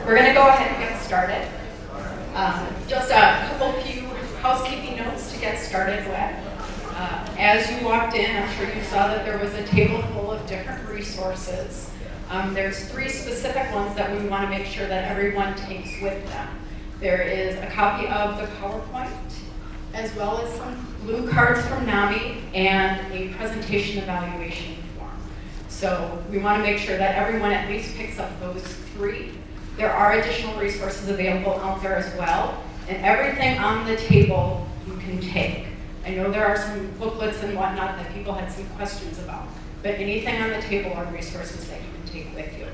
We're going to go ahead and get started. Just a few housekeeping notes to get started with. As you walked in, I'm sure you saw that there was a table full of different resources. There's 3 specific ones that we want to make sure that everyone takes with them. There is a copy of the PowerPoint, as well as some blue cards from NAMI and a presentation evaluation form. So we want to make sure that everyone at least picks up those 3. There are additional resources available out there as well, and everything on the table you can take. I know there are some booklets and whatnot that people had some questions about, but anything on the table are resources that you can take with you.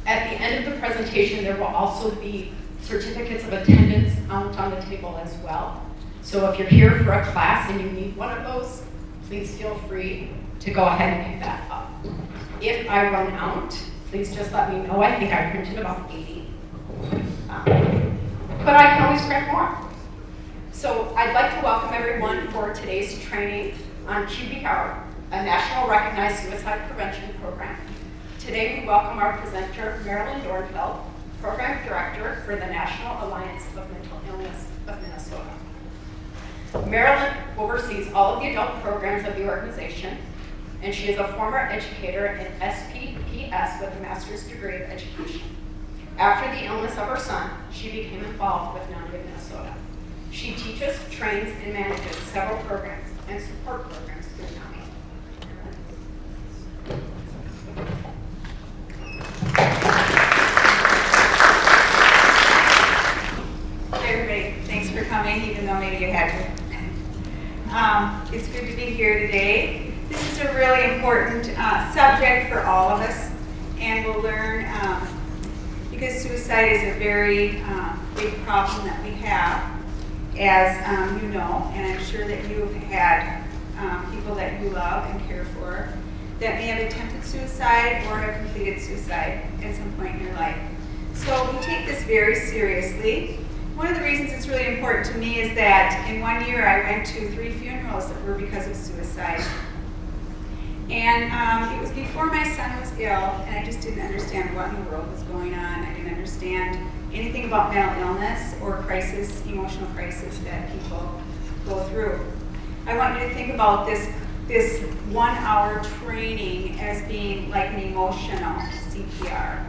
At the end of the presentation, there will also be certificates of attendance out on the table as well. So if you're here for a class and you need one of those, please feel free to go ahead and pick that up. If I run out, please just let me know. I think I printed about 80. But I can always print more. So I'd like to welcome everyone for today's training on QPR, a national recognized suicide prevention program. Today we welcome our presenter, Marilyn Dornfeld, Program Director for the National Alliance of Mental Illness of Minnesota. Marilyn oversees all of the adult programs of the organization, and she is a former educator in SPPS with a master's degree of education. After the illness of her son, she became involved with NAMI of Minnesota. She teaches, trains, and manages several programs and support programs through NAMI. Hi everybody, thanks for coming, even though maybe you had to. It's good to be here today. This is a really important subject for all of us, and we'll learn, because suicide is a very big problem that we have, as you know, and I'm sure that you've had people that you love and care for that may have attempted suicide or have completed suicide at some point in your life. So we take this very seriously. One of the reasons it's really important to me is that in one year I went to 3 funerals that were because of suicide. And it was before my son was ill, and I just didn't understand what in the world was going on. I didn't understand anything about mental illness or crisis, emotional crisis that people go through. I want you to think about this 1-hour training as being like an emotional CPR.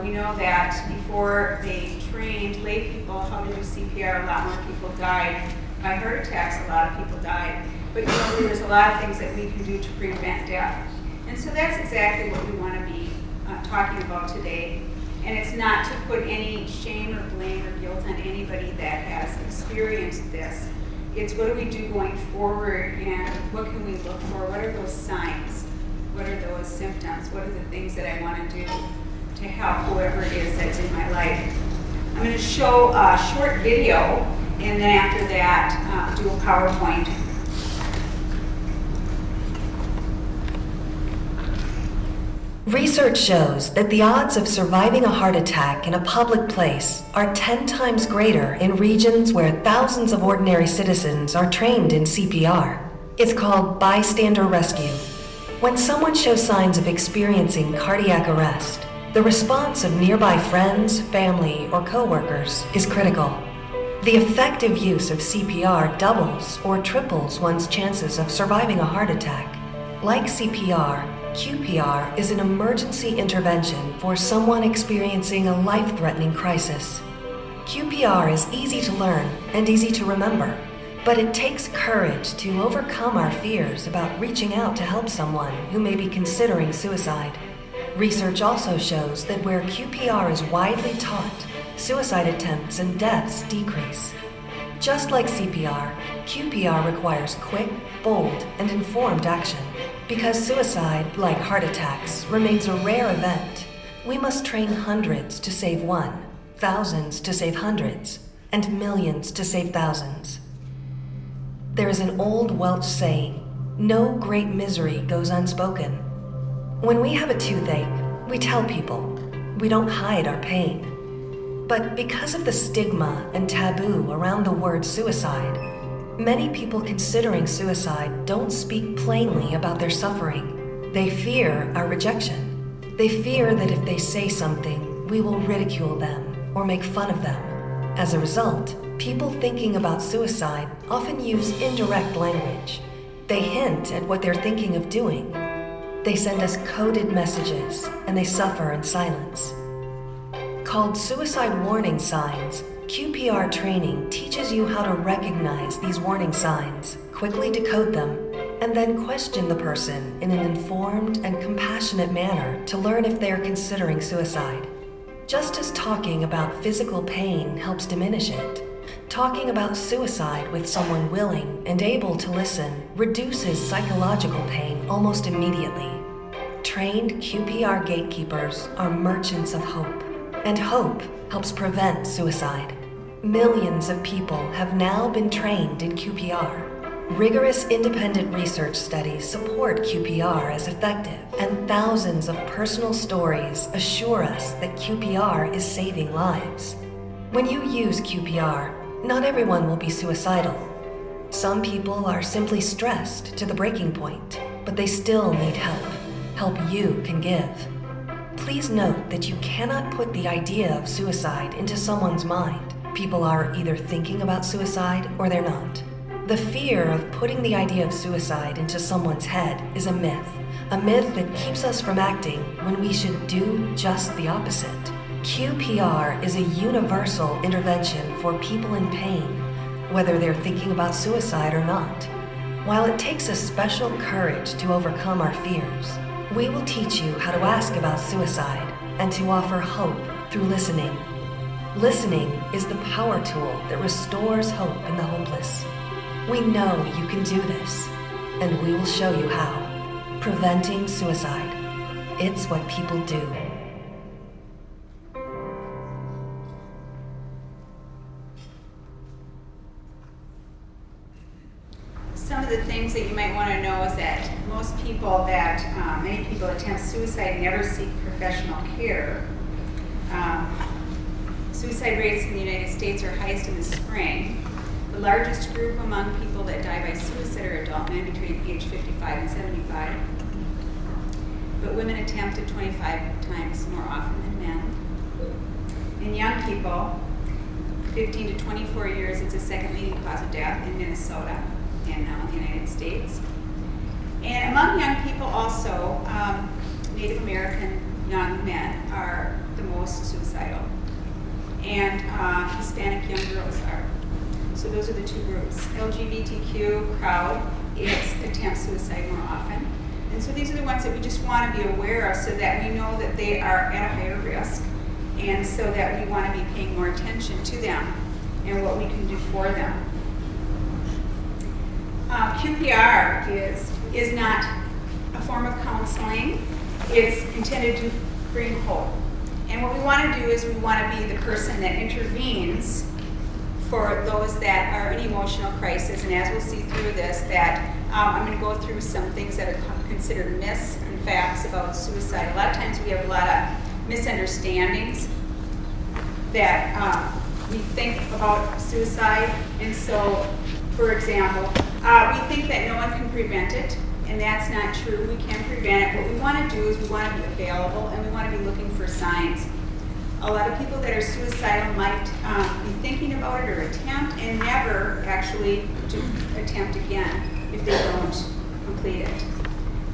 We know that before they trained lay people how to do CPR, a lot more people died. By heart attacks, a lot of people died. But you know, there's a lot of things that we can do to prevent death. And so that's exactly what we want to be talking about today. And it's not to put any shame or blame or guilt on anybody that has experienced this. It's what do we do going forward, and what can we look for? What are those signs? What are those symptoms? What are the things that I want to do to help whoever it is that's in my life? I'm going to show a short video, and then after that, do a PowerPoint. Research shows that the odds of surviving a heart attack in a public place are 10 times greater in regions where thousands of ordinary citizens are trained in CPR. It's called bystander rescue. When someone shows signs of experiencing cardiac arrest, the response of nearby friends, family, or coworkers is critical. The effective use of CPR doubles or triples one's chances of surviving a heart attack. Like CPR, QPR is an emergency intervention for someone experiencing a life-threatening crisis. QPR is easy to learn and easy to remember, but it takes courage to overcome our fears about reaching out to help someone who may be considering suicide. Research also shows that where QPR is widely taught, suicide attempts and deaths decrease. Just like CPR, QPR requires quick, bold, and informed action. Because suicide, like heart attacks, remains a rare event, we must train hundreds to save one, thousands to save hundreds, and millions to save thousands. There is an old Welsh saying, "No great misery goes unspoken." When we have a toothache, we tell people. We don't hide our pain. But because of the stigma and taboo around the word suicide, many people considering suicide don't speak plainly about their suffering. They fear our rejection. They fear that if they say something, we will ridicule them or make fun of them. As a result, people thinking about suicide often use indirect language. They hint at what they're thinking of doing. They send us coded messages, and they suffer in silence. Called suicide warning signs, QPR training teaches you how to recognize these warning signs, quickly decode them, and then question the person in an informed and compassionate manner to learn if they are considering suicide. Just as talking about physical pain helps diminish it, talking about suicide with someone willing and able to listen reduces psychological pain almost immediately. Trained QPR gatekeepers are merchants of hope, and hope helps prevent suicide. Millions of people have now been trained in QPR. Rigorous independent research studies support QPR as effective, and thousands of personal stories assure us that QPR is saving lives. When you use QPR, not everyone will be suicidal. Some people are simply stressed to the breaking point, but they still need help you can give. Please note that you cannot put the idea of suicide into someone's mind. People are either thinking about suicide or they're not. The fear of putting the idea of suicide into someone's head is a myth that keeps us from acting when we should do just the opposite. QPR is a universal intervention for people in pain, whether they're thinking about suicide or not. While it takes a special courage to overcome our fears, we will teach you how to ask about suicide and to offer hope through listening. Listening is the power tool that restores hope in the hopeless. We know you can do this, and we will show you how. Preventing suicide. It's what people do. Some of the things that you might want to know is that many people attempt suicide never seek professional care. Suicide rates in the United States are highest in the spring. The largest group among people that die by suicide are adult men between age 55 and 75. But women attempt it 25 times more often than men. In young people, 15 to 24 years, it's the second leading cause of death in Minnesota and now in the United States. And among young people also, Native American young men are the most suicidal. And Hispanic young girls are. So those are the two groups. LGBTQ crowd attempts suicide more often. And so these are the ones that we just want to be aware of so that we know that they are at a higher risk, and so that we want to be paying more attention to them and what we can do for them. QPR is not a form of counseling. It's intended to bring hope. And what we want to do is we want to be the person that intervenes for those that are in emotional crisis. And as we'll see through this, that I'm going to go through some things that are considered myths and facts about suicide. A lot of times we have a lot of misunderstandings that we think about suicide. And so, for example, we think that no one can prevent it, and that's not true. We can prevent it. What we want to do is we want to be available, and we want to be looking for signs. A lot of people that are suicidal might be thinking about it or attempt, and never actually attempt again if they don't complete it.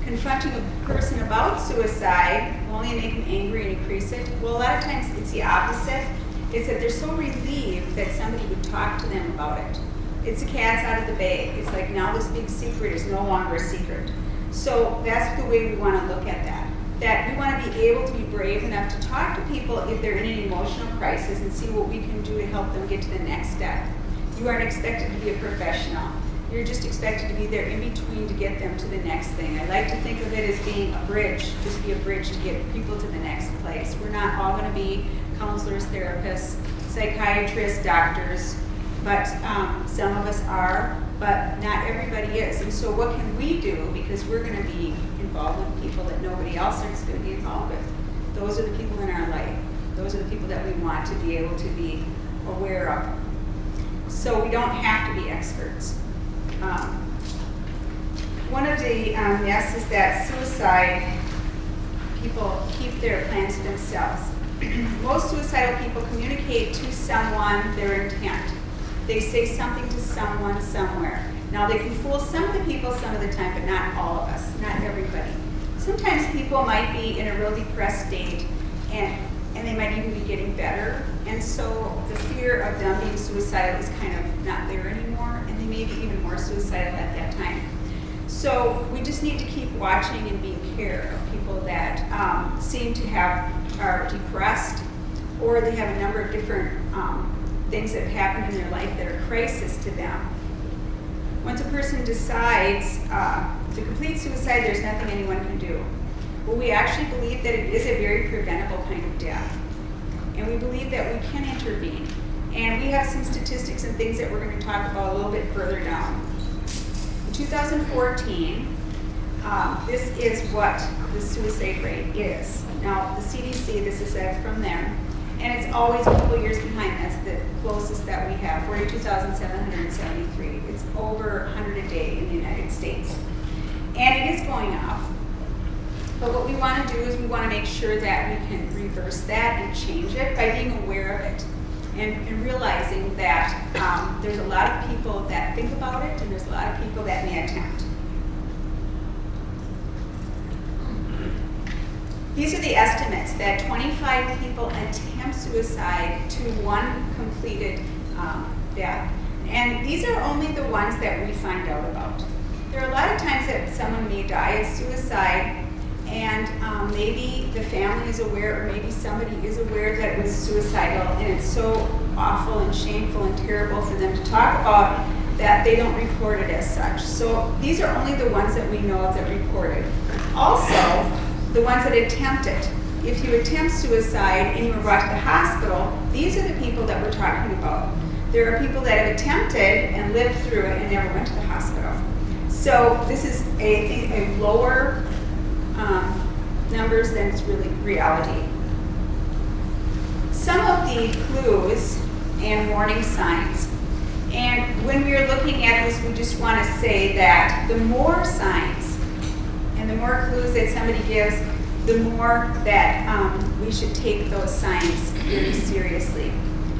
Confronting a person about suicide will only make them angry and increase it. Well, a lot of times it's the opposite. It's that they're so relieved that somebody would talk to them about it. It's the cat's out of the bag. It's like now this big secret is no longer a secret. So that's the way we want to look at that. That we want to be able to be brave enough to talk to people if they're in an emotional crisis and see what we can do to help them get to the next step. You aren't expected to be a professional. You're just expected to be there in between to get them to the next thing. I like to think of it as being a bridge, just be a bridge to get people to the next place. We're not all going to be counselors, therapists, psychiatrists, doctors, but some of us are, but not everybody is. And so what can we do? Because we're going to be involved with people that nobody else is going to be involved with. Those are the people in our life. Those are the people that we want to be able to be aware of. So we don't have to be experts. One of the myths is that suicide, people keep their plans to themselves. Most suicidal people communicate to someone their intent. They say something to someone somewhere. Now they can fool some of the people some of the time, but not all of us, not everybody. Sometimes people might be in a real depressed state and they might even be getting better. And so the fear of them being suicidal is kind of not there anymore, and they may be even more suicidal at that time. So we just need to keep watching and being care of people that seem to are depressed, or they have a number of different things that have happened in their life that are crisis to them. Once a person decides to complete suicide, there's nothing anyone can do. Well, we actually believe that it is a very preventable kind of death. And we believe that we can intervene. And we have some statistics and things that we're going to talk about a little bit further down. In 2014, this is what the suicide rate is. Now, the CDC, this is from them, and it's always a couple years behind. That's the closest that we have, 42,773. It's over 100 a day in the United States. And it is going up. But what we want to do is we want to make sure that we can reverse that and change it by being aware of it and realizing that there's a lot of people that think about it, and there's a lot of people that may attempt. These are the estimates that 25 people attempt suicide to one completed death. And these are only the ones that we find out about. There are a lot of times that someone may die of suicide, and maybe the family is aware, or maybe somebody is aware that it was suicidal, and it's so awful and shameful and terrible for them to talk about that they don't report it as such. So these are only the ones that we know of that report it. Also, the ones that attempt it. If you attempt suicide and you were brought to the hospital, these are the people that we're talking about. There are people that have attempted and lived through it and never went to the hospital. So this is a lower numbers than it's really reality. Some of the clues and warning signs. And when we are looking at this, we just want to say that the more signs and the more clues that somebody gives, the more that we should take those signs very seriously.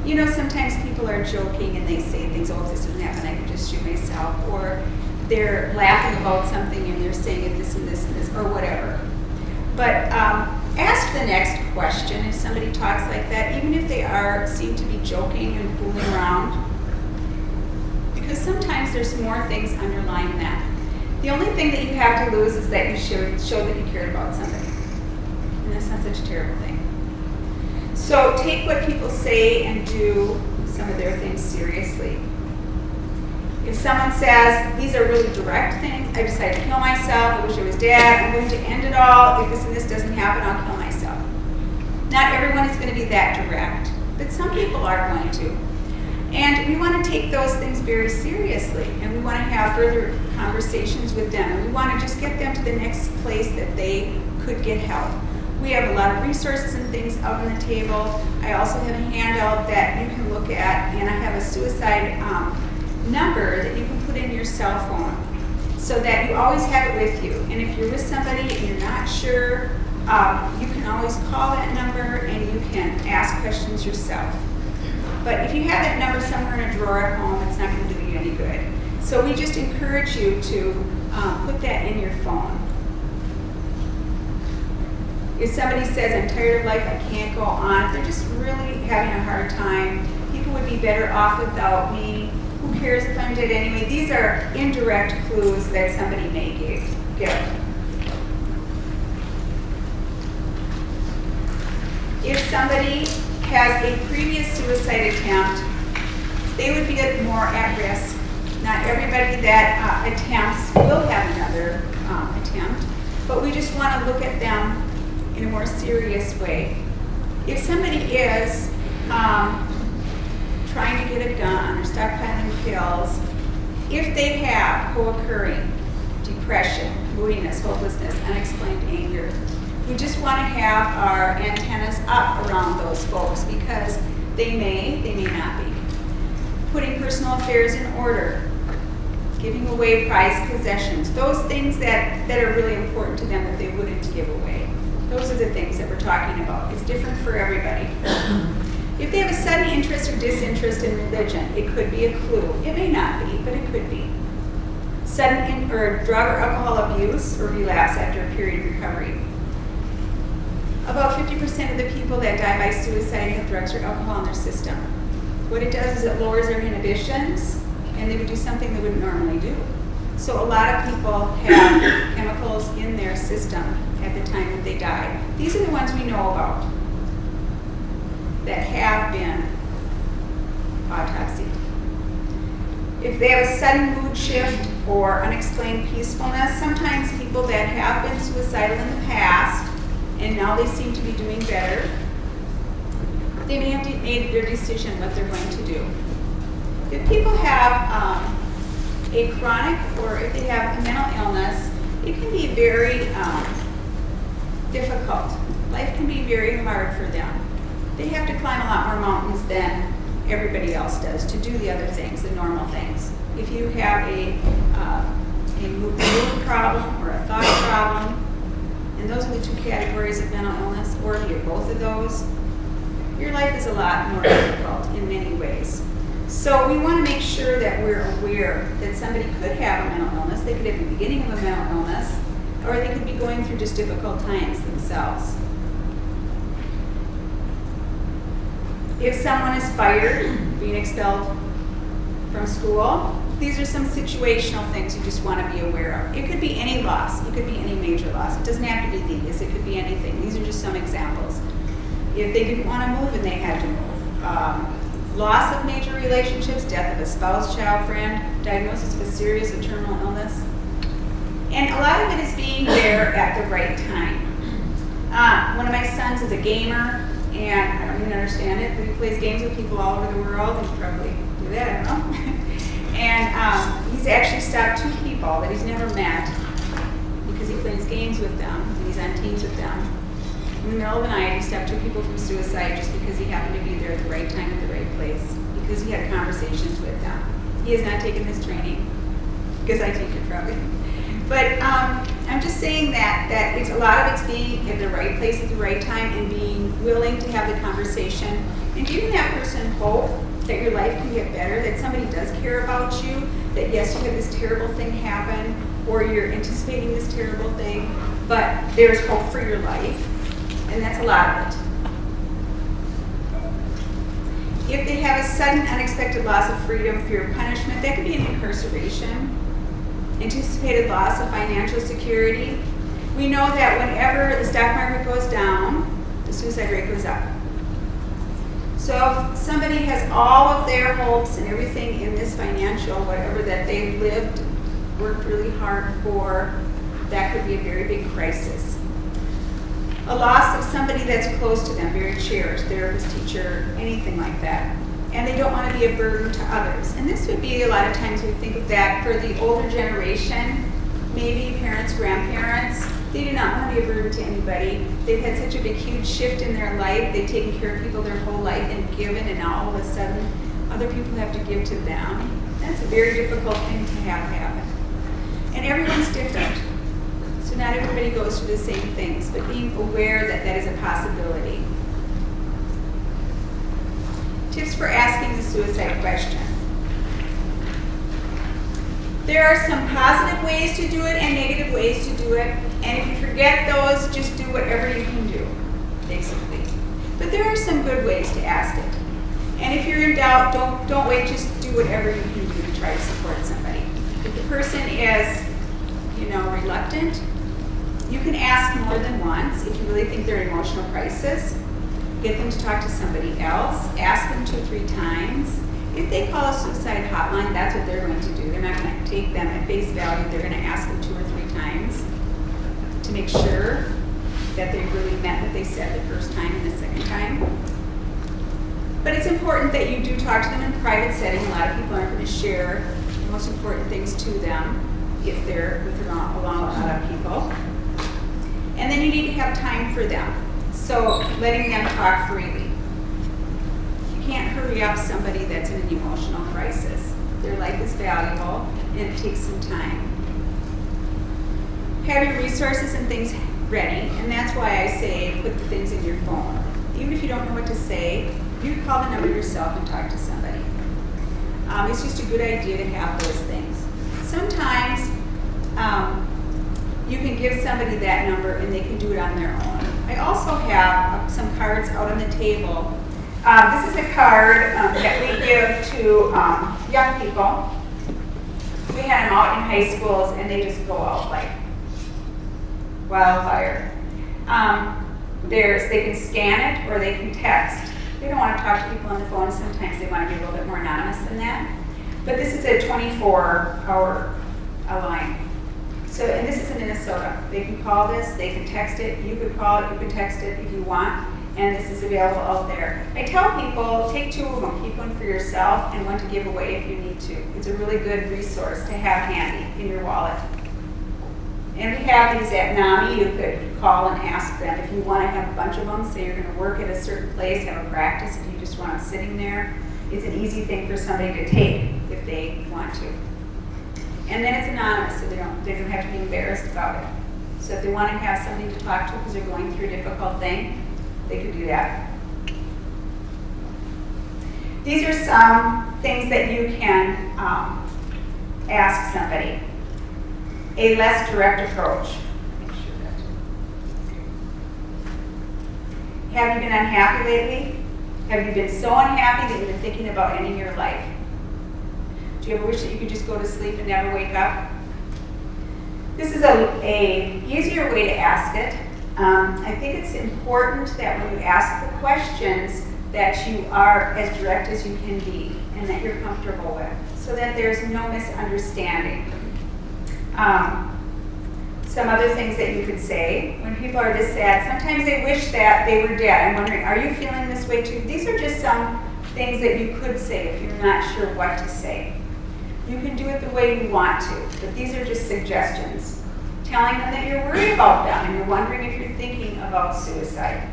You know, sometimes people are joking and they say things, oh, if this doesn't happen, I could just shoot myself. Or they're laughing about something and they're saying if this and this and this, or whatever. But ask the next question if somebody talks like that, even if they seem to be joking and fooling around. Because sometimes there's more things underlying that. The only thing that you have to lose is that you show that you cared about somebody. And that's not such a terrible thing. So take what people say and do some of their things seriously. If someone says, these are really direct things, I decided to kill myself, I wish I was dead, I'm going to end it all, if this and this doesn't happen, I'll kill myself. Not everyone is going to be that direct, but some people are going to. And we want to take those things very seriously, and we want to have further conversations with them, and we want to just get them to the next place that they could get help. We have a lot of resources and things out on the table. I also have a handout that you can look at, and I have a suicide number that you can put in your cell phone so that you always have it with you. And if you're with somebody and you're not sure, you can always call that number and you can ask questions yourself. But if you have that number somewhere in a drawer at home, it's not going to do you any good. So we just encourage you to put that in your phone. If somebody says, I'm tired of life, I can't go on, if they're just really having a hard time, people would be better off without me, who cares if I'm dead anyway? These are indirect clues that somebody may give. If somebody has a previous suicide attempt, they would be more at risk. Not everybody that attempts will have another attempt, but we just want to look at them in a more serious way. If somebody is trying to get a gun or stockpiling pills, if they have co-occurring depression, moodiness, hopelessness, unexplained anger, we just want to have our antennas up around those folks because they may not be. Putting personal affairs in order, giving away prized possessions, those things that are really important to them that they wouldn't give away. Those are the things that we're talking about. It's different for everybody. If they have a sudden interest or disinterest in religion, it could be a clue. It may not be, but it could be. Sudden or drug or alcohol abuse or relapse after a period of recovery. About 50% of the people that die by suicide have drugs or alcohol in their system. What it does is it lowers their inhibitions, and they would do something they wouldn't normally do. So a lot of people have chemicals in their system at the time that they die. These are the ones we know about that have been autopsied. If they have a sudden mood shift or unexplained peacefulness, sometimes people that have been suicidal in the past and now they seem to be doing better, they may have made their decision what they're going to do. If people have a chronic or if they have a mental illness, it can be very difficult. Life can be very hard for them. They have to climb a lot more mountains than everybody else does to do the other things, the normal things. If you have a mood problem or a thought problem, and those are the two categories of mental illness, or if you have both of those, your life is a lot more difficult in many ways. So we want to make sure that we're aware that somebody could have a mental illness. They could have the beginning of a mental illness, or they could be going through just difficult times themselves. If someone is fired, being expelled from school, these are some situational things you just want to be aware of. It could be any loss. It could be any major loss. It doesn't have to be these. It could be anything. These are just some examples. If they didn't want to move and they had to move. Loss of major relationships, death of a spouse, child, friend, diagnosis of a serious or terminal illness. And a lot of it is being there at the right time. One of my sons is a gamer, and I don't even understand it, but he plays games with people all over the world, and he'd probably do that, I don't know. And he's actually stopped 2 people that he's never met because he plays games with them, and he's on teams with them. In the middle of the night, he stopped 2 people from suicide just because he happened to be there at the right time at the right place, because he had conversations with them. He has not taken his training, because I teach it probably. But I'm just saying that it's a lot of it's being at the right place at the right time and being willing to have the conversation and giving that person hope that your life can get better, that somebody does care about you, that yes, you had this terrible thing happen, or you're anticipating this terrible thing, but there's hope for your life, and that's a lot of it. If they have a sudden, unexpected loss of freedom, fear of punishment, that could be an incarceration. Anticipated loss of financial security. We know that whenever the stock market goes down, the suicide rate goes up. So if somebody has all of their hopes and everything in this financial, whatever that they've lived, worked really hard for, that could be a very big crisis. A loss of somebody that's close to them, very cherished, therapist, teacher, anything like that. And they don't want to be a burden to others. And this would be a lot of times we think of that for the older generation, maybe parents, grandparents. They do not want to be a burden to anybody. They've had such a big, huge shift in their life. They've taken care of people their whole life and given, and now all of a sudden, other people have to give to them. That's a very difficult thing to have happen. And everyone's different. So not everybody goes through the same things, but being aware that that is a possibility. Tips for asking the suicide question. There are some positive ways to do it and negative ways to do it. And if you forget those, just do whatever you can do, basically. But there are some good ways to ask it. And if you're in doubt, don't wait, just do whatever you can do to try to support somebody. If the person is, reluctant, you can ask more than once if you really think they're in emotional crisis. Get them to talk to somebody else. Ask them 2 or 3 times. If they call a suicide hotline, that's what they're going to do. They're not going to take them at face value. They're going to ask them 2 or 3 times to make sure that they really meant what they said the first time and the second time. But it's important that you do talk to them in a private setting. A lot of people aren't going to share the most important things to them if they're along a lot of people. And then you need to have time for them. So letting them talk freely. You can't hurry up somebody that's in an emotional crisis. Their life is valuable and it takes some time. Have your resources and things ready, and that's why I say put the things in your phone. Even if you don't know what to say, you can call the number yourself and talk to somebody. It's just a good idea to have those things. Sometimes you can give somebody that number and they can do it on their own. I also have some cards out on the table. This is a card that we give to young people. We had them out in high schools and they just go out like wildfire. They can scan it or they can text. They don't want to talk to people on the phone. Sometimes they want to be a little bit more anonymous than that. But this is a 24-hour line. So, and this is in Minnesota. They can call this, they can text it. You could call it, you can text it if you want. And this is available out there. I tell people, take 2 of them. Keep one for yourself and one to give away if you need to. It's a really good resource to have handy in your wallet. And we have these at NAMI. You could call and ask them if you want to have a bunch of them. Say you're going to work at a certain place, have a practice, if you just want them sitting there. It's an easy thing for somebody to take if they want to. And then it's anonymous, so they don't have to be embarrassed about it. So if they want to have somebody to talk to because they're going through a difficult thing, they could do that. These are some things that you can ask somebody. A less direct approach. Make sure that. Have you been unhappy lately? Have you been so unhappy that you've been thinking about ending your life? Do you ever wish that you could just go to sleep and never wake up? This is a easier way to ask it. I think it's important that when you ask the questions that you are as direct as you can be and that you're comfortable with, so that there's no misunderstanding. Some other things that you could say when people are this sad, sometimes they wish that they were dead. I'm wondering, are you feeling this way too? These are just some things that you could say if you're not sure what to say. You can do it the way you want to, but these are just suggestions. Telling them that you're worried about them and you're wondering if you're thinking about suicide.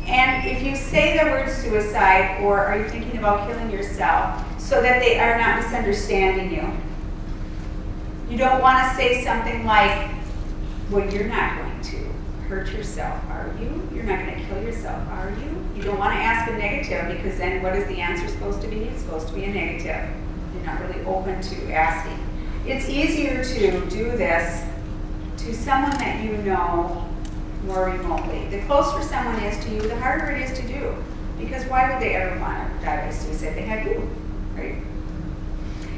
And if you say the word suicide or are you thinking about killing yourself so that they are not misunderstanding you. You don't want to say something like, well, you're not going to hurt yourself, are you? You're not going to kill yourself, are you? You don't want to ask a negative because then what is the answer supposed to be? It's supposed to be a negative. You're not really open to asking. It's easier to do this to someone that you know more remotely. The closer someone is to you, the harder it is to do. Because why would they ever want to die by suicide? They have you, right?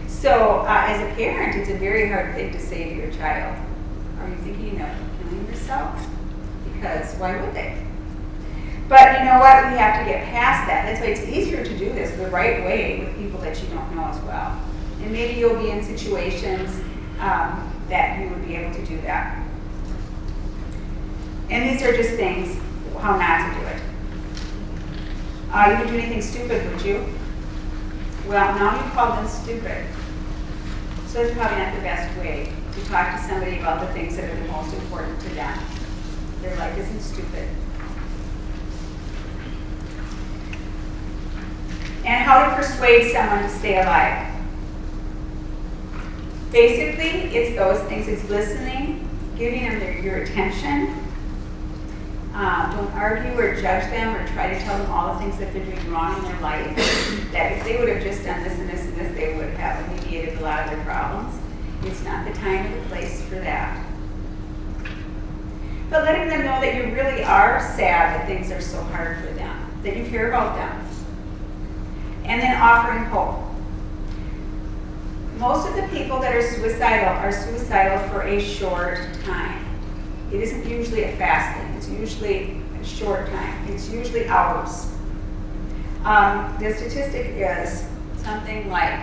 So as a parent, it's a very hard thing to say to your child. Are you thinking of killing yourself? Because why would they? But you know what? We have to get past that. That's why it's easier to do this the right way with people that you don't know as well. And maybe you'll be in situations that you would be able to do that. And these are just things, how not to do it. You would do anything stupid, would you? Well, now you call them stupid. So it's probably not the best way to talk to somebody about the things that are the most important to them. Their life isn't stupid. And how to persuade someone to stay alive. Basically, it's those things. It's listening, giving them your attention. Don't argue or judge them or try to tell them all the things that they're doing wrong in their life. That if they would have just done this and this and this, they would have alleviated a lot of their problems. It's not the time or the place for that. But letting them know that you really are sad that things are so hard for them, that you care about them. And then offering hope. Most of the people that are suicidal for a short time. It isn't usually a fast thing. It's usually a short time. It's usually hours. The statistic is something like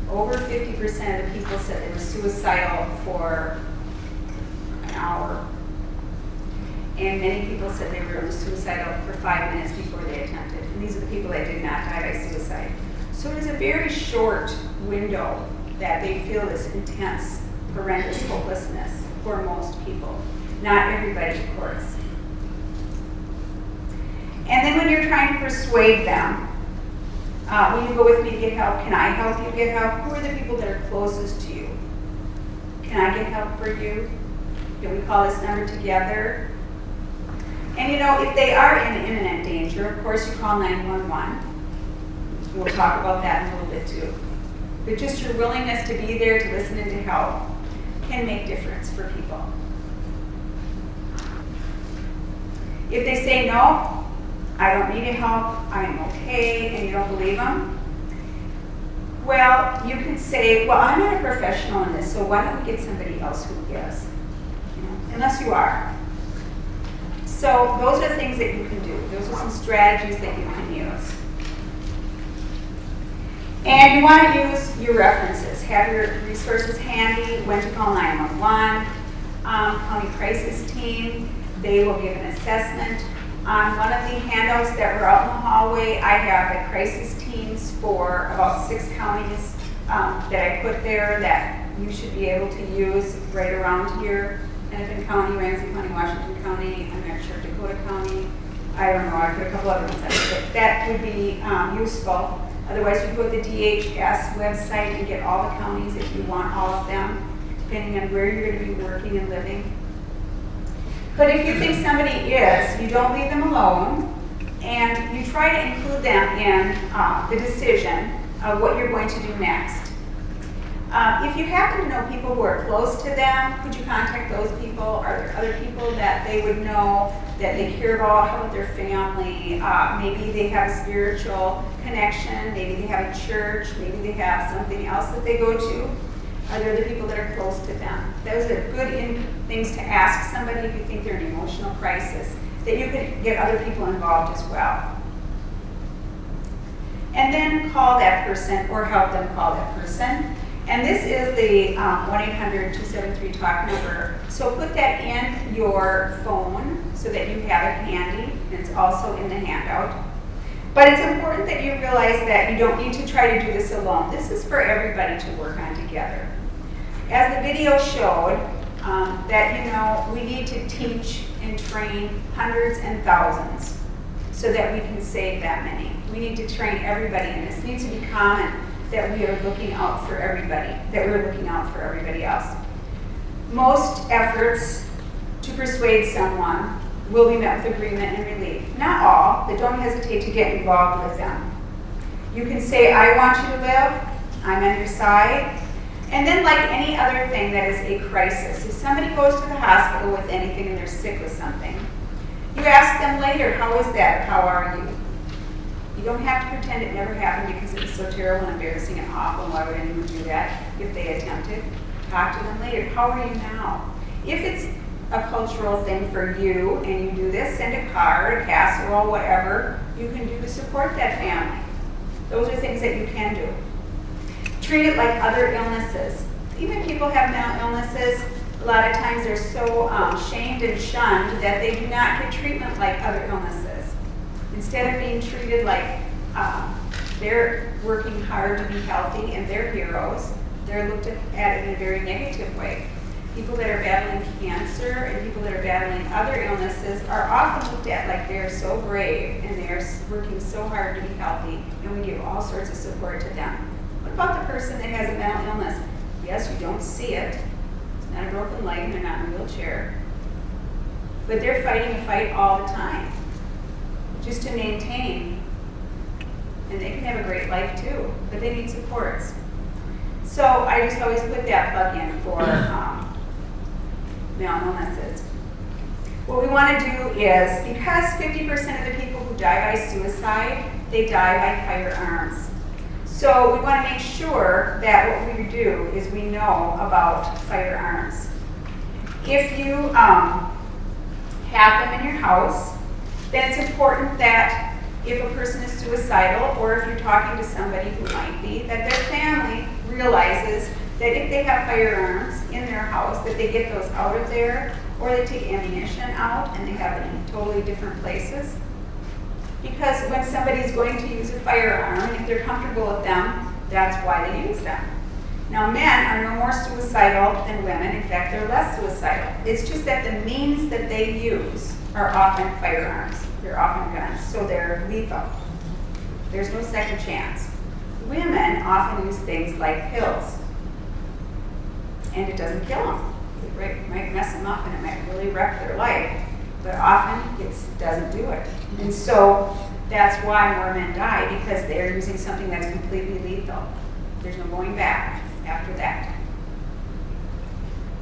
over 50% of the people said they were suicidal for an hour. And many people said they were suicidal for 5 minutes before they attempted. And these are the people that did not die by suicide. So it is a very short window that they feel this intense, horrendous hopelessness for most people. Not everybody, of course. And then when you're trying to persuade them, will you go with me to get help? Can I help you get help? Who are the people that are closest to you? Can Can I get help for you? Can we call this number together? And you know, if they are in imminent danger, of course you call 911. We'll talk about that in a little bit too. But just your willingness to be there to listen and to help can make difference for people. If they say no, I don't need your help, I'm okay, and you don't believe them, well, you can say, well, I'm not a professional in this, so why don't we get somebody else who is? You know, unless you are. So those are things that you can do. Those are some strategies that you can use. And you want to use your references. Have your resources handy, when to call 911, county crisis team. They will give an assessment. On one of the handouts that were out in the hallway, I have the crisis teams for about 6 counties that I put there that you should be able to use right around here. Hennepin County, Ramsey County, Washington County, I'm not sure, Dakota County. I don't know, I put a couple other ones on it, but that would be useful. Otherwise, you go to the DHS website and get all the counties if you want all of them, depending on where you're going to be working and living. But if you think somebody is, you don't leave them alone, and you try to include them in the decision of what you're going to do next. If you happen to know people who are close to them, could you contact those people? Are there other people that they would know that they care about? How about their family? Maybe they have a spiritual connection. Maybe they have a church. Maybe they have something else that they go to. Are there other people that are close to them? Those are good things to ask somebody if you think they're in an emotional crisis, that you could get other people involved as well. And then call that person or help them call that person. And this is the 1-800-273-TALK number. So put that in your phone so that you have it handy. It's also in the handout. But it's important that you realize that you don't need to try to do this alone. This is for everybody to work on together. As the video showed, that we need to teach and train hundreds and thousands so that we can save that many. We need to train everybody, and this needs to be common that we are looking out for everybody, that we're looking out for everybody else. Most efforts to persuade someone will be met with agreement and relief. Not all, but don't hesitate to get involved with them. You can say, I want you to live, I'm on your side. And then like any other thing that is a crisis, if somebody goes to the hospital with anything and they're sick with something, you ask them later, how is that? How are you? You don't have to pretend it never happened because it was so terrible and embarrassing and awful. Why would anyone do that if they attempted? Talk to them later. How are you now? If it's a cultural thing for you and you do this, send a card, a casserole, whatever you can do to support that family. Those are things that you can do. Treat it like other illnesses. Even people have mental illnesses, a lot of times they're so shamed and shunned that they do not get treatment like other illnesses. Instead of being treated like they're working hard to be healthy and they're heroes, they're looked at in a very negative way. People that are battling cancer and people that are battling other illnesses are often looked at like they're so brave and they're working so hard to be healthy, and we give all sorts of support to them. What about the person that has a mental illness? Yes, you don't see it. It's not a broken leg and they're not in a wheelchair. But they're fighting a fight all the time just to maintain. And they can have a great life too, but they need supports. So I just always put that plug in for mental illnesses. What we want to do is, because 50% of the people who die by suicide, they die by firearms. So we want to make sure that what we do is we know about firearms. If you have them in your house, then it's important that if a person is suicidal or if you're talking to somebody who might be, that their family realizes that if they have firearms in their house, that they get those out of there, or they take ammunition out and they have it in totally different places. Because when somebody's going to use a firearm, and if they're comfortable with them, that's why they use them. Now, men are no more suicidal than women. In fact, they're less suicidal. It's just that the means that they use are often firearms. They're often guns, so they're lethal. There's no second chance. Women often use things like pills. and it doesn't kill them. It might mess them up and it might really wreck their life, but often it doesn't do it. And so that's why more men die, because they're using something that's completely lethal. There's no going back after that.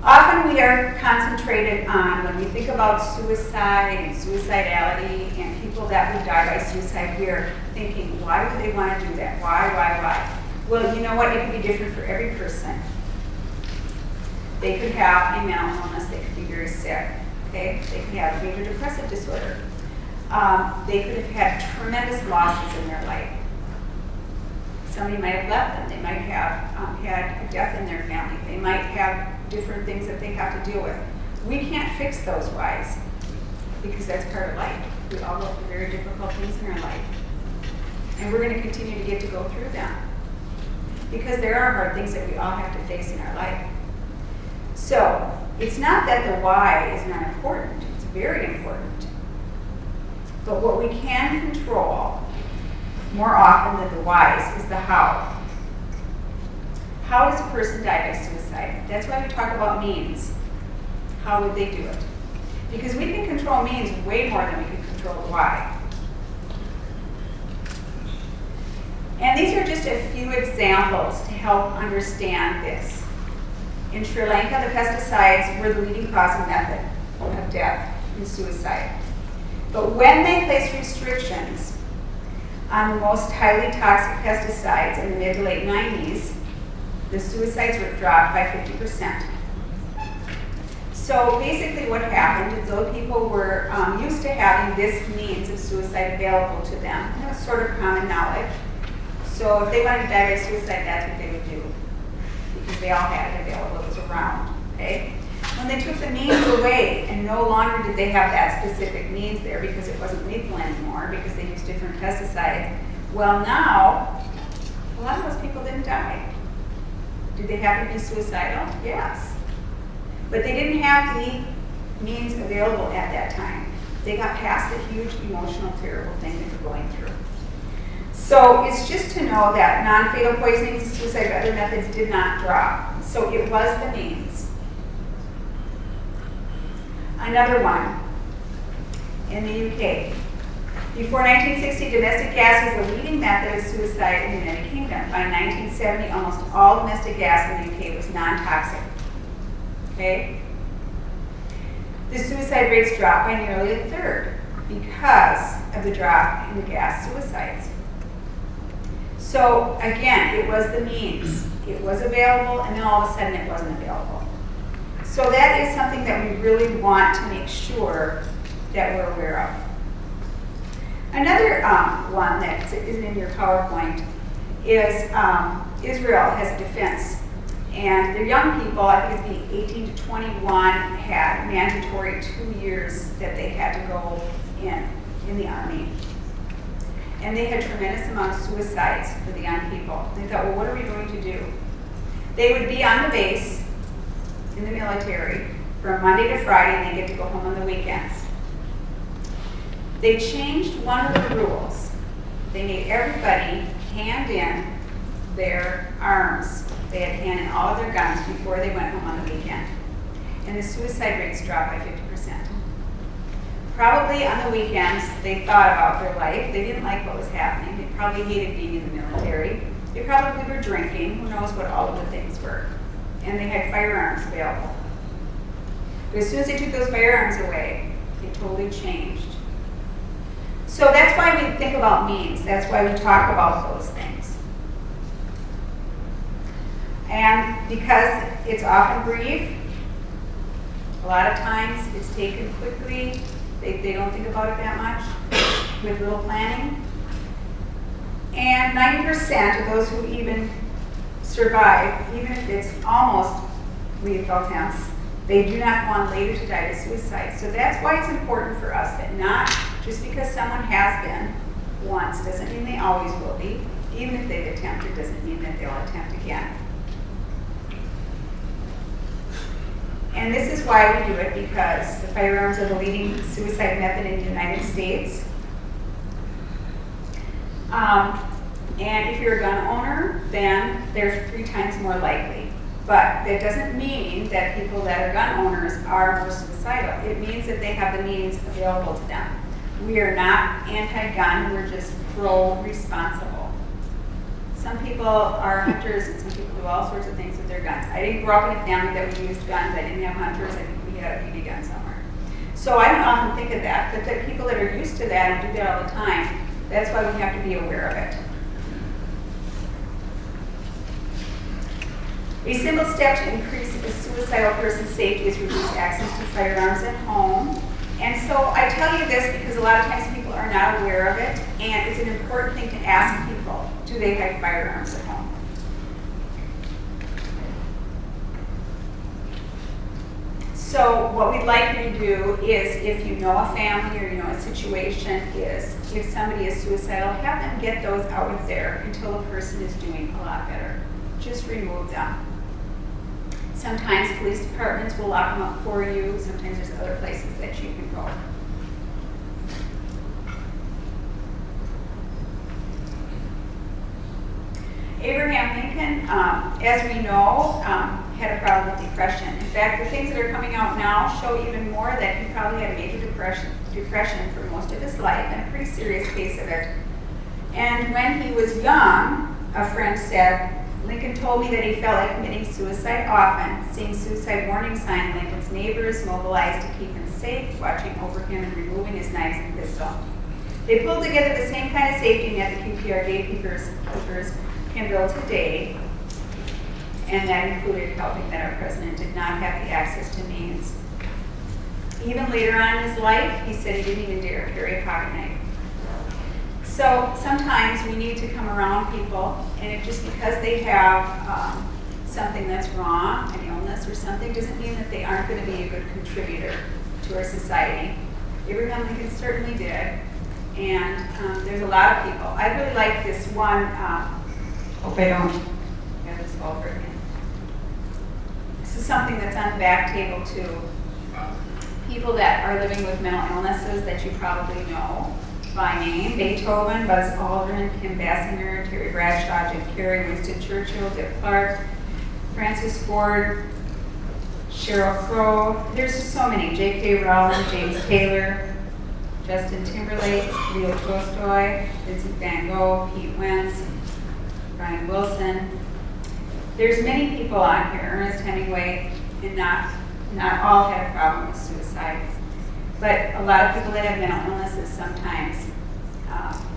Often we are concentrated on, when we think about suicide and suicidality and people that would die by suicide, we are thinking, why would they want to do that? Why? Well, you know what? It could be different for every person. They could have a mental illness. They could be very sick. Okay? They could have a major depressive disorder. They could have had tremendous losses in their life. Somebody might have left them. They might have had a death in their family. They might have different things that they have to deal with. We can't fix those whys because that's part of life. We all go through very difficult things in our life. And we're going to continue to get to go through them because there are hard things that we all have to face in our life. So it's not that the why is not important. It's very important. But what we can control more often than the whys is the how. How does a person die by suicide? That's why we talk about means. How would they do it? Because we can control means way more than we can control the why. And these are just a few examples to help understand this. In Sri Lanka, the pesticides were the leading cause and method of death in suicide. But when they placed restrictions on the most highly toxic pesticides in the mid to late 90s, the suicides were dropped by 50%. So basically what happened is those people were used to having this means of suicide available to them. And it was sort of common knowledge. So if they wanted to die by suicide, that's what they would do. Because they all had it available, it was around. Okay? When they took the means away and no longer did they have that specific means there because it wasn't lethal anymore, because they used different pesticides, well now, a lot of those people didn't die. Did they happen to be suicidal? Yes. But they didn't have the means available at that time. They got past the huge emotional, terrible thing they were going through. So it's just to know that non-fatal poisonings and suicide by other methods did not drop. So it was the means. Another one, in the UK. Before 1960, domestic gas was the leading method of suicide in the United Kingdom. By 1970, almost all domestic gas in the UK was non-toxic. Okay? The suicide rates dropped by nearly a third because of the drop in the gas suicides. So again, it was the means. It was available, and then all of a sudden it wasn't available. So that is something that we really want to make sure that we're aware of. Another one that isn't in your PowerPoint is Israel has a defense. And their young people, I think it's the 18 to 21, had mandatory 2 years that they had to go in the army. And they had a tremendous amount of suicides for the young people. They thought, well, what are we going to do? They would be on the base in the military from Monday to Friday, and they get to go home on the weekends. They changed one of the rules. They made everybody hand in their arms. They had to hand in all of their guns before they went home on the weekend. And the suicide rates dropped by 50%. Probably on the weekends, they thought about their life. They didn't like what was happening. They probably hated being in the military. They probably were drinking. Who knows what all of the things were. And they had firearms available. But as soon as they took those firearms away, they totally changed. So that's why we think about means. That's why we talk about those things. And because it's often brief, a lot of times it's taken quickly. They don't think about it that much with little planning. And 90% of those who even survive, even if it's almost lethal attempts, they do not go on later to die by suicide. So that's why it's important for us that not just because someone has been once doesn't mean they always will be. Even if they've attempted doesn't mean that they'll attempt again. And this is why we do it, because the firearms are the leading suicide method in the United States. And if you're a gun owner, then they're 3 times more likely. But that doesn't mean that people that are gun owners are more suicidal. It means that they have the means available to them. We are not anti-gun, we're just pro-responsible. Some people are hunters and some people do all sorts of things with their guns. I didn't grow up in a family that we used guns. I didn't have hunters. I think we had a BB gun somewhere. So I don't often think of that, but the people that are used to that and do that all the time, that's why we have to be aware of it. A simple step to increase a suicidal person's safety is reduce access to firearms at home. And so I tell you this because a lot of times people are not aware of it, and it's an important thing to ask people, do they have firearms at home? So what we'd like you to do is, if you know a family or you know a situation, is if somebody is suicidal, have them get those out of there until the person is doing a lot better. Just remove them. Sometimes police departments will lock them up for you. Sometimes there's other places that you can go. Abraham Lincoln, as we know, had a problem with depression. In fact, the things that are coming out now show even more that he probably had major depression for most of his life, and a pretty serious case of it. And when he was young, a friend said, Lincoln told me that he felt like committing suicide often. Seeing suicide warning sign, Lincoln's neighbors mobilized to keep him safe, watching over him and removing his knives and pistol. They pulled together the same kind of safety net the QPR gatekeepers can build today, and that included helping that our president did not have the access to means. Even later on in his life, he said he didn't even dare carry a pocket knife. So sometimes we need to come around people, and just because they have something that's wrong, an illness or something, doesn't mean that they aren't going to be a good contributor to our society. Abraham Lincoln certainly did, and there's a lot of people. I really like this one. Hope I don't have this over again. This is something that's on the back table too. People that are living with mental illnesses that you probably know by name: Beethoven, Buzz Aldrin, Kim Basinger, Terry Bradshaw, Jim Carrey, Winston Churchill, Dick Clark, Francis Ford, Sheryl Crow. There's just so many. J.K. Rowling, James Taylor, Justin Timberlake, Leo Tolstoy, Vincent van Gogh, Pete Wentz, Brian Wilson. There's many people on here, Ernest Hemingway, and not all had a problem with suicide. But a lot of people that have mental illnesses sometimes,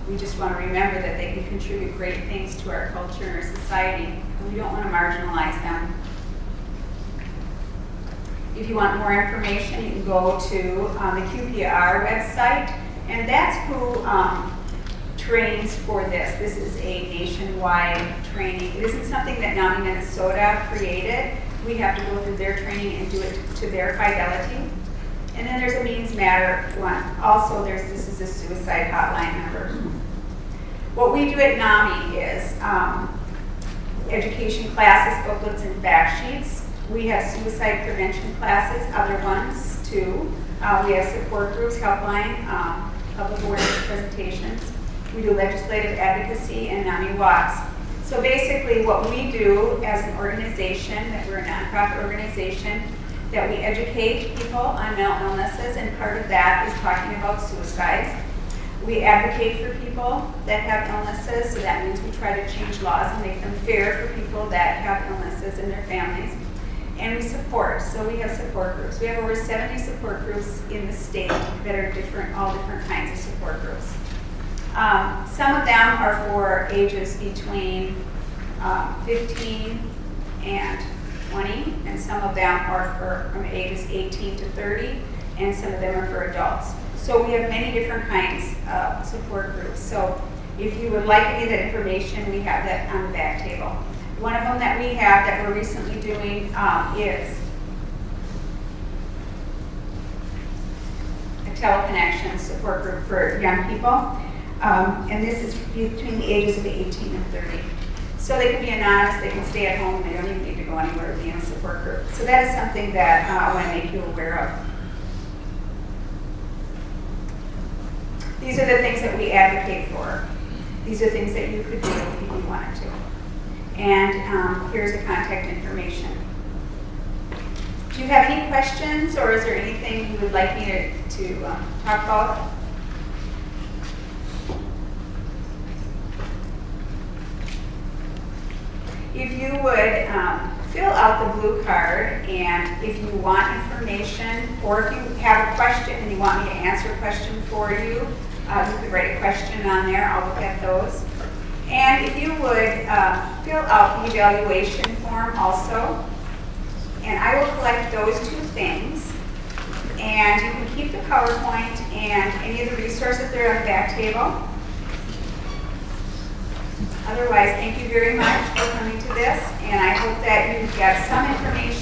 we just want to remember that they can contribute great things to our culture and our society, and we don't want to marginalize them. If you want more information, you can go to the QPR website, and that's who trains for this. This is a nationwide training. It isn't something that NAMI Minnesota created. We have to go through their training and do it to their fidelity. And then there's a Means Matter one. Also, this is a suicide hotline number. What we do at NAMI is education classes, booklets, and fact sheets. We have suicide prevention classes, other ones too. We have support groups, helpline, public awareness presentations. We do legislative advocacy and NAMI walks. So basically what we do as an organization, that we're a nonprofit organization, that we educate people on mental illnesses, and part of that is talking about suicide. We advocate for people that have illnesses, so that means we try to change laws and make them fair for people that have illnesses and their families. And we support, so we have support groups. We have over 70 support groups in the state that are all different kinds of support groups. Some of them are for ages between 15 and 20, and some of them are from ages 18 to 30, and some of them are for adults. So we have many different kinds of support groups. So if you would like any of that information, we have that on the back table. One of them that we have that we're recently doing is a teleconnection support group for young people. And this is between the ages of 18 and 30. So they can be anonymous, they can stay at home, they don't even need to go anywhere to be in a support group. So that is something that I want to make you aware of. These are the things that we advocate for. These are things that you could do if you wanted to. And here's the contact information. Do you have any questions, or is there anything you would like me to talk about? If you would fill out the blue card, and if you want information, or if you have a question and you want me to answer a question for you, you could write a question on there. I'll look at those. And if you would fill out the evaluation form also, and I will collect those two things. And you can keep the PowerPoint and any of the resources there on the back table. Otherwise, thank you very much for coming to this, and I hope that you got some information